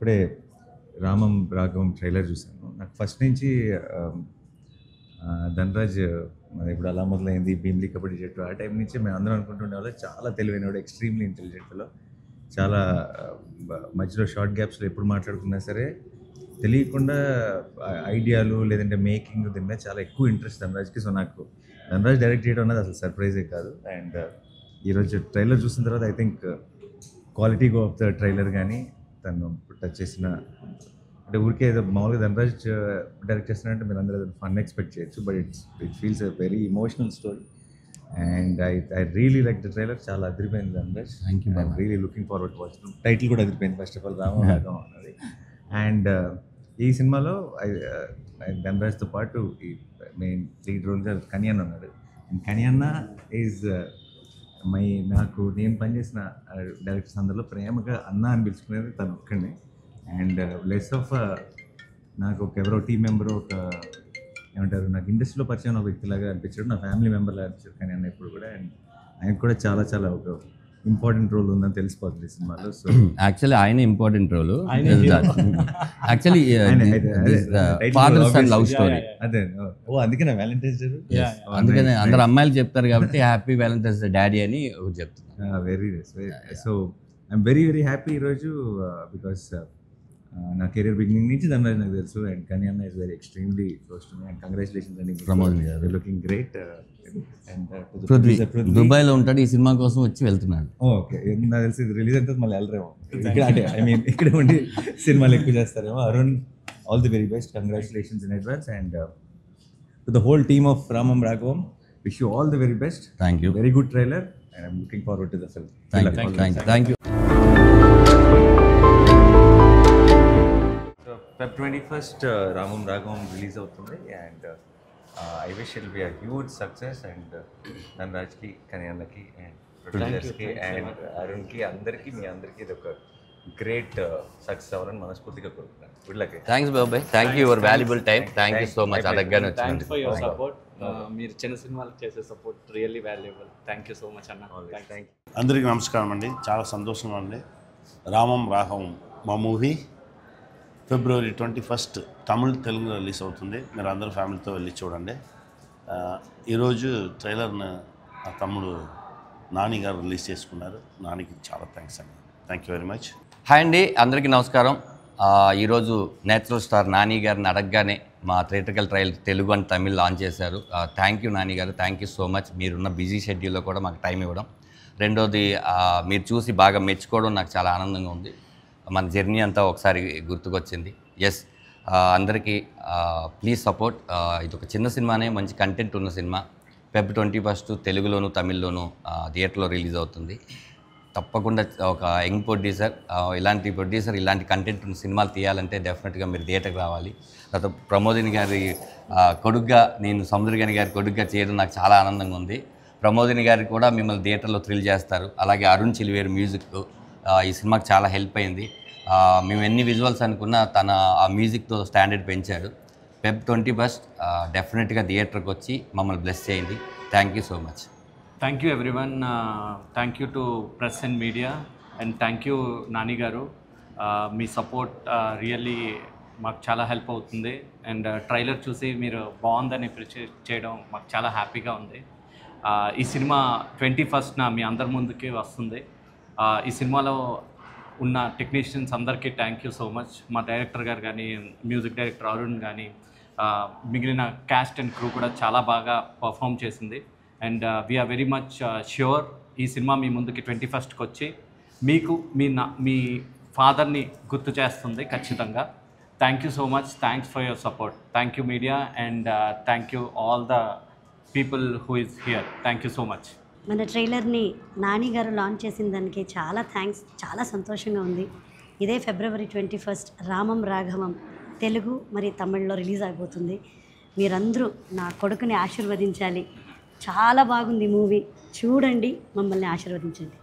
ఇప్పుడే రామం రాఘవం ట్రైలర్ చూశాను. నాకు ఫస్ట్ నుంచి ధనరాజ్ ఇప్పుడు అలా మొదలైంది భీమ్లీ కబడ్డీ జట్టు ఆ టైం నుంచి మేము అందరం అనుకుంటుండే వాళ్ళు చాలా తెలివైనవాడు, ఎక్స్ట్రీమ్లీ ఇంటెలిజెంట్లో. చాలా మధ్యలో షార్ట్ గ్యాప్స్లో ఎప్పుడు మాట్లాడుకున్నా సరే తెలియకుండా ఐడియాలు లేదంటే మేకింగ్ దీని మీద చాలా ఎక్కువ ఇంట్రెస్ట్ ధనరాజ్కి. సో నాకు ధనరాజ్ డైరెక్ట్ చేయడం అన్నది అసలు సర్ప్రైజే కాదు. అండ్ ఈరోజు ట్రైలర్ చూసిన తర్వాత I think quality of the trailer కానీ తను టచ్ చేసిన అంటే ఊరికే ఏదో మామూలుగా ధనరాజ్ డైరెక్ట్ చేస్తున్నారంటే మీరు అందరూ ఫన్ ఎక్స్పెక్ట్ చేయొచ్చు, but it feels a very emotional story. And I really like the trailer. చాలా అదిరిపోయింది Dhanraj. Thank you. I'm really looking forward to watch. Title కూడా అదిరిపోయింది ఫస్ట్ ఆఫ్ ఆల్, రామం రాఘవం అన్నది. అండ్ ఈ సినిమాలో ధనరాజ్తో పాటు ఈ మెయిన్ లీడ్ రోల్గా కన్యన్న ఉన్నాడు. అండ్ కన్యన్న ఈజ్ నాకు నేను పనిచేసిన డైరెక్టర్స్ అందరిలో ప్రేమగా అన్న అని పిలుచుకునేది తను ఒక్కడే. అండ్ లెస్ ఆఫ్ నాకు ఎవరో టీం మెంబరు ఒక ఏమంటారు నాకు ఇండస్ట్రీలో పరిచయం ఒక వ్యక్తిలాగా అనిపించాడు, నా ఫ్యామిలీ మెంబర్లాగా అనిపించాడు కానీ అన్న ఇప్పుడు కూడా. అండ్ ఆయన కూడా చాలా చాలా ఒక ఇంపార్టెంట్ రోల్ ఉందని తెలిసిపోతుంది ఈ సినిమాలో. సో యాక్చువల్లీ ఆయన important role. Actually father son love story. అదే అందుకే నా వ్యాలంటైన్స్ డే, అందుకనే అందరు అమ్మాయిలు చెప్తారు కాబట్టి హ్యాపీ వ్యాలంటైన్స్ డే డాడీ అని చెప్తున్నారు. Very so I'm very very happy ఈరోజు బికాస్ నా కెరీర్ బిగినింగ్ నుంచి ధనరాజ్ నాకు తెలుసు. And Kanyanna is very extremely close to me. And congratulations అండి ప్రమోద్ గారు, లుకింగ్ గ్రేట్. దుబాయ్లో ఉంటాడు, ఈ సినిమా కోసం వచ్చి వెళ్తున్నాడు. ఓకే, నాకు తెలిసి ఇది రిలీజ్ అయితే మళ్ళీ వెళ్ళరేమో ఇక్కడ, అంటే ఐ మీన్ ఇక్కడ ఉండి సినిమాలు ఎక్కువ చేస్తారేమో. Arun, all the very best, congratulations in advance. And to the whole team of Ramam Raghavam, wish you all the very best. Thank you. Very good trailer and I'm looking forward to the film. Thank you. Feb 21st Ramam Raghavam release అవుతుంది. And I wish it be a huge success. And ధనరాజ్కి, కన్యన్నకి, and ప్రొడ్యూసర్స్కి, and అరుణ్కి, అందరికీ మీ అందరికీ ఇది ఒక గ్రేట్ సక్సెస్ అవ్వాలని మనస్ఫూర్తిగా కోరుకుంటున్నాను. Good luck. థ్యాంక్స్ బాబాయ్, thank you your valuable time. Thank you so much. అడగగానే థ్యాంక్స్ ఫర్ యువర్ సపోర్ట్. మీరు చిన్న సినిమాలకు చేసే support really valuable. Thank you so much అన్న. Thank you. అందరికీ నమస్కారం అండి. చాలా సంతోషంగా అండి. రామం రాఘవం మా మూవీ February 21st తమిళ్, తెలుగులో రిలీజ్ అవుతుంది. మీరు అందరూ ఫ్యామిలీతో వెళ్ళి చూడండి. ఈరోజు ట్రైలర్ను నా తమ్ముడు నాని గారు రిలీజ్ చేసుకున్నారు. నానికి చాలా థ్యాంక్స్ అండి. Thank you very much. Hi అండి, అందరికీ నమస్కారం. ఈరోజు నేచురల్ స్టార్ నాని గారిని అడగగానే మా theatrical trial Telugu and Tamil launch చేశారు. థ్యాంక్ యూ నాని గారు, థ్యాంక్ యూ సో మచ్. మీరున్న బిజీ షెడ్యూల్లో కూడా మాకు టైం ఇవ్వడం. రెండోది మీరు చూసి బాగా మెచ్చుకోవడం నాకు చాలా ఆనందంగా ఉంది. మన జర్నీ అంతా ఒకసారి గుర్తుకొచ్చింది. ఎస్, అందరికీ ప్లీజ్ సపోర్ట్. ఇది ఒక చిన్న సినిమానే, మంచి కంటెంట్ ఉన్న సినిమా. Feb 21st తెలుగులోను తమిళ్లోను థియేటర్లో రిలీజ్ అవుతుంది. తప్పకుండా ఒక యంగ్ ప్రొడ్యూసర్, ఇలాంటి కంటెంట్ ఉన్న సినిమాలు తీయాలంటే డెఫినెట్గా మీరు థియేటర్కి రావాలి. తర్వాత ప్రమోదిని గారి కొడుగ్గా, నేను సముద్రగని గారి కొడుగ్గా చేయడం నాకు చాలా ఆనందంగా ఉంది. ప్రమోదిని గారు కూడా మిమ్మల్ని థియేటర్లో థ్రిల్ చేస్తారు. అలాగే అరుణ్ చిలివేరు మ్యూజిక్ ఈ సినిమాకి చాలా హెల్ప్ అయింది. మేము ఎన్ని విజువల్స్ అనుకున్నా తన ఆ మ్యూజిక్తో స్టాండర్డ్ పెంచాడు. Feb 21st డెఫినెట్గా థియేటర్కి వచ్చి మమ్మల్ని బ్లెస్ చేయండి. Thank you so much. Thank you everyone. Thank you to press and media. And thank you Nani గారు. మీ సపోర్ట్ రియల్లీ మాకు చాలా హెల్ప్ అవుతుంది. అండ్ ట్రైలర్ చూసి మీరు బాగుందని అప్రిషియేట్ చేయడం మాకు చాలా హ్యాపీగా ఉంది. ఈ సినిమా 21st మీ అందరి ముందుకి వస్తుంది. ఈ సినిమాలో ఉన్న టెక్నీషియన్స్ అందరికీ థ్యాంక్ యూ సో మచ్. మా డైరెక్టర్ గారు కానీ, మ్యూజిక్ డైరెక్టర్ అరుణ్ కానీ, మిగిలిన క్యాస్ట్ అండ్ క్రూ కూడా చాలా బాగా పర్ఫామ్ చేసింది. And we are very much sure ఈ సినిమా మీ ముందుకి 21st వచ్చి మీకు మీ ఫాదర్ని గుర్తు చేస్తుంది ఖచ్చితంగా. Thank you so much. Thanks for your support. Thank you media. And thank you all the people who is here. Thank you so much. మన ట్రైలర్ని నాని గారు లాంచ్ చేసిన దానికి చాలా థ్యాంక్స్. చాలా సంతోషంగా ఉంది. ఇదే February 21st రామం రాఘవం తెలుగు మరి తమిళ్లో రిలీజ్ అయిపోతుంది. మీరందరూ నా కొడుకుని ఆశీర్వదించాలి. చాలా బాగుంది మూవీ, చూడండి, మమ్మల్ని ఆశీర్వదించండి.